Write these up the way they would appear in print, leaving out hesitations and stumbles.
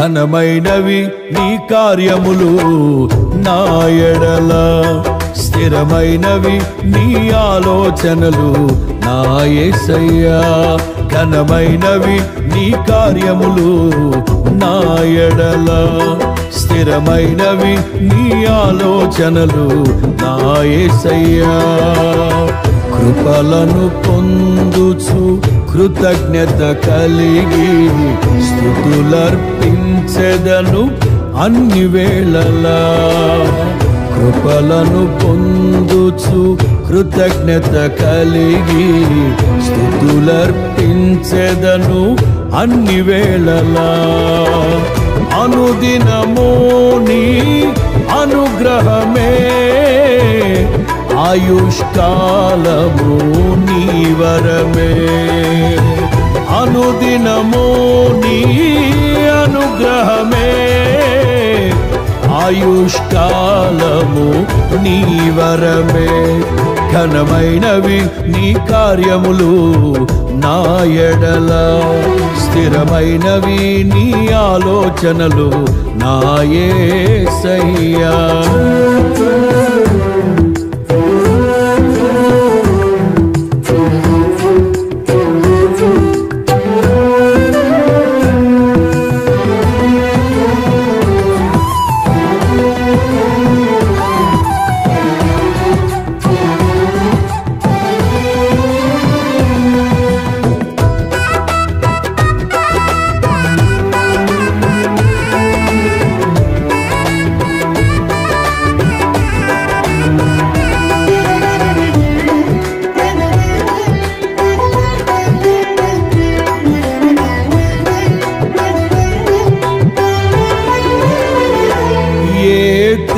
ఘనమైనవి నీ కార్యములు నా ఎడల, స్థిరమైనవి నీ ఆలోచనలు నా యేసయ్యా. ఘనమైనవి నీ కార్యములు నా ఎడల, స్థిరమైనవి నీ ఆలోచనలు నా యేసయ్యా. కృపలను పొందుచు కృతజ్ఞత కలిగి స్తుతులర్పించెదను అన్ని వేళలా. కృపలను పొందుచు కృతజ్ఞత కలిగి స్తుతులర్పించెదను అన్ని వేళలా. అనుదినము నీ అనుగ్రహమే, ఆయుష్కాలము నీ వరమే. అనుదినము నీ అనుగ్రహమే, ఆయుష్కాలము నీ వరమే. ఘనమైనవి నీ కార్యములు నా ఎడల, స్థిరమైనవి నీ ఆలోచనలు నా యేసయ్యా.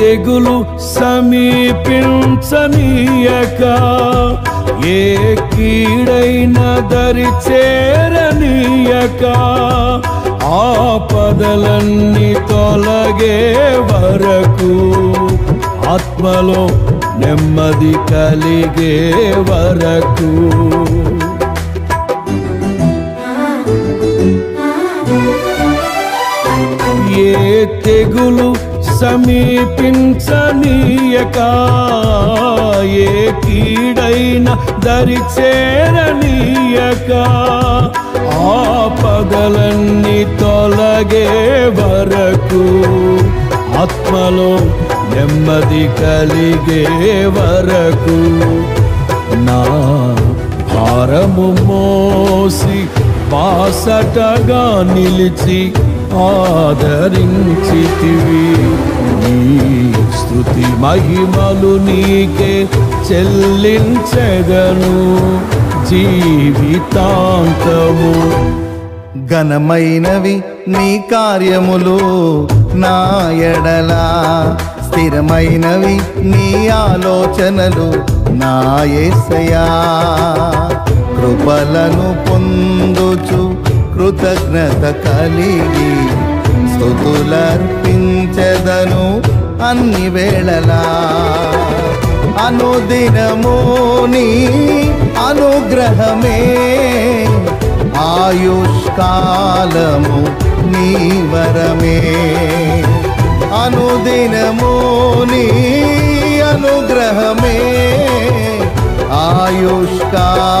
తెగులు సమీపించనీయక, ఏ కీడైన దరి చేరనీయక, ఆపదలన్నీ తొలగే వరకు, ఆత్మలో నెమ్మది కలిగే వరకు. ఏ తెగులు సమీపించనీయక, ఏ కీడైన దరి చేరనీయక, ఆపదలన్నీ తొలగే వరకు, ఆత్మలో నెమ్మది కలిగే వరకు. నా భారము మోసి బాసటగా నిలిచి ఆదరించితివి. నీ స్తుతి మహిమలు నీకే చెల్లించెదను జీవితాంతము. ఘనమైనవి నీ కార్యములు నా ఎడల, స్థిరమైనవి నీ ఆలోచనలు నా యేసయ్యా. కృపలను పొందుచు కృతజ్ఞత కలిగి స్తుతులర్పించెదను అన్ని వేళలా. అనుదినము నీ అనుగ్రహమే, ఆయుష్కాలము నీ వరమే. అనుదినము నీ అనుగ్రహమే, ఆయుష్కాలము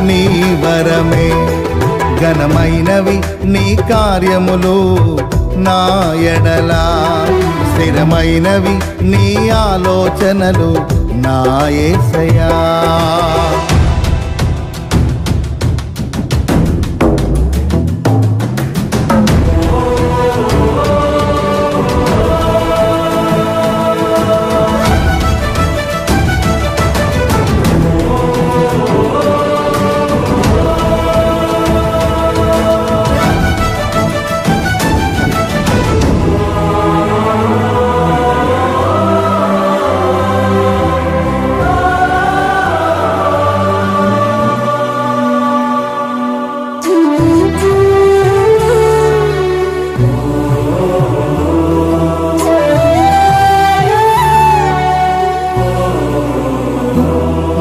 నీ వరమే. ఘనమైనవి నీ కార్యములు నా ఎడల, స్థిరమైనవి నీ ఆలోచనలు నా యేసయ్యా.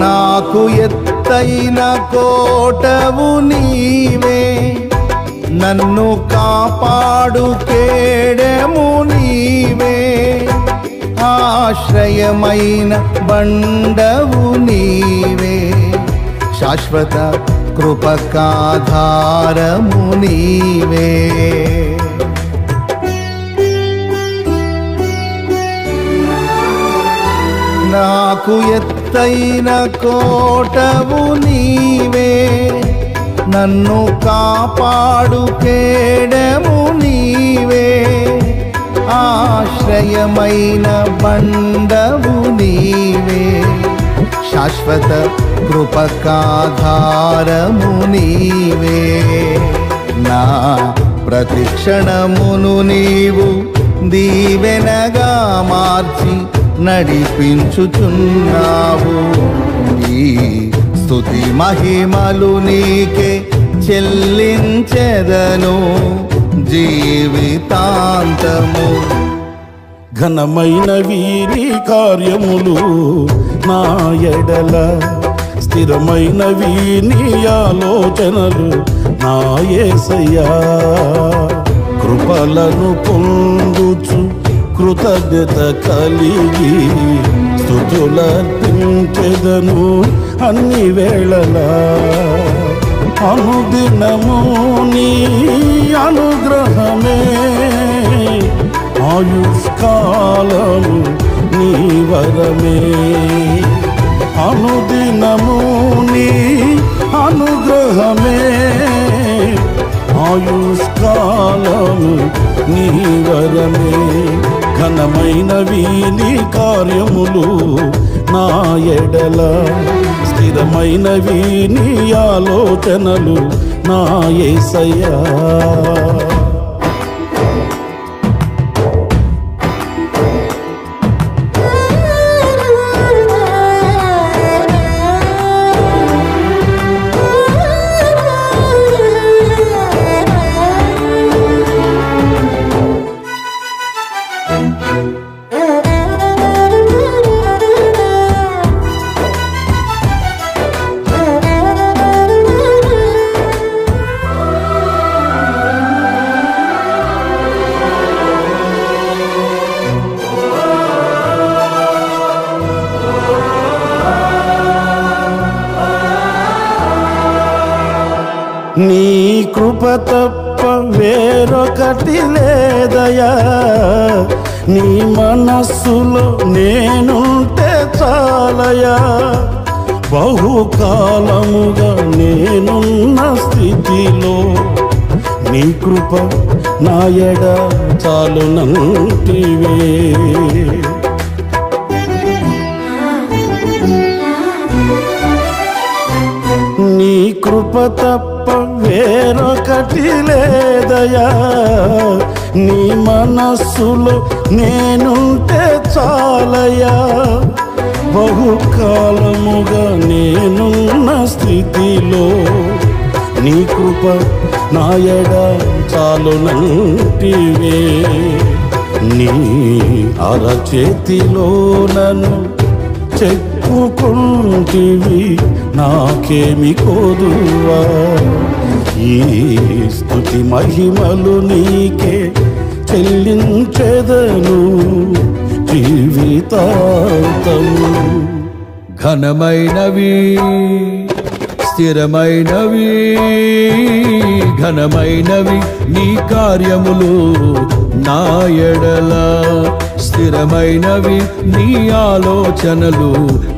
నాకు ఎత్తైన కోటవు నీవే, నన్ను కాపాడు కేడెము నీవే, ఆశ్రయమైన బండవు నీవే, శాశ్వత కృపకాధారము నీవే. నాకు ఎత్తైన కోటవు నీవే, నన్ను కాపాడు కేడెము నీవే, ఆశ్రయమైన బండవు నీవే, శాశ్వత కృపకాధారము నీవే. నా ప్రతిక్షణమును నీవు దీవెనగా మార్చి నడిపించుచున్నావు. ఈ స్తుతి మహిమలు నీకే చెల్లించెదను జీవితాంతము. ఘనమైనవి నీ కార్యములు నా ఎడల, స్థిరమైనవి నీ ఆలోచనలు నా యేసయ్యా. కృపలను పొందుచు కృతజ్ఞత కలిగి స్తుతులర్పించెదను అన్ని వేళలా. అనుదినము నీ అనుగ్రహమే, ఆయుష్కాలము నీ వరమే. అనుదినము నీ అనుగ్రహమే, ఆయుష్కాలము నీ వరమే. ఘనమైనవి నీ కార్యములు నా ఎడల, స్థిరమైనవి నీ ఆలోచనలు నా యేసయ్యా. నీ కృప తప్ప వేరొకటి లేదయా, నీ మనస్సులో నేనుంటే చాలయా. బహుకాలముగా నేనున్న స్థితిలో నీ కృప నా ఎడ చాలునంటివే. నీ కృప తప్ప వేరొకటి లేదయా, నీ మనస్సులో నేనుంటే చాలయా. బహుకాలముగా నేనున్న స్థితిలో నీ కృప నా ఎడ చాలునంటివే. నీ అరచేతిలో నన్ను చెప్పుకుంటివి, నాకేమి కోదువా. ఈ స్తుతి మహిమలు నీకే చెల్లించెదను జీవితాంతము. ఘనమైనవి స్థిరమైనవి, ఘనమైనవి నీ కార్యములు నా ఎడల, స్థిరమైనవి నీ ఆలోచనలు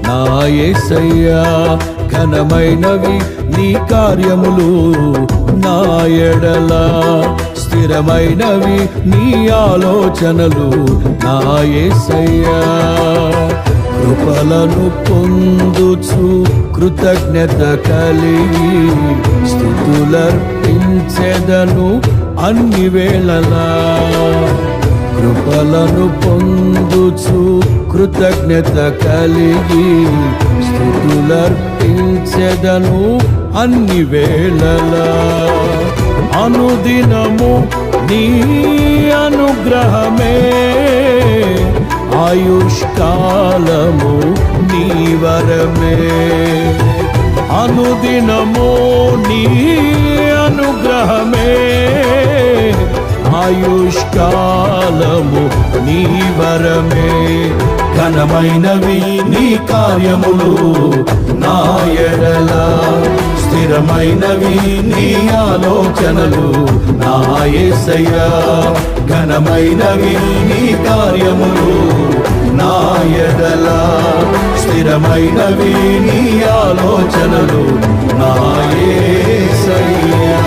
నా యేసయ్యా. ఘనమైనవి నీ కార్యములు నా ఎడల, స్థిరమైనవి నీ ఆలోచనలు నా యేసయ్యా. కృపలను పొందుచు కృతజ్ఞత కలిగి స్తుతులర్పించెదను అన్ని వేళలా. కృపలను పొందుచు కృతజ్ఞత కలిగి స్తుతులర్పించెదను అన్ని వేళలా. అనుదినము నీ అనుగ్రహమే, ఆయుష్కాలము నీ వరమే. అనుదినము నీ అనుగ్రహమే ఆయుష్కాలము నీ వరమే ఘనమైనవి నీ కార్యములు నా ఎడల స్థిరమైనవి నీ ఆలోచనలు నా యేసయ్యా ఘనమైనవి నీ కార్యములు నా ఎడల స్థిరమైనవి నీ ఆలోచనలు నా యేసయ్యా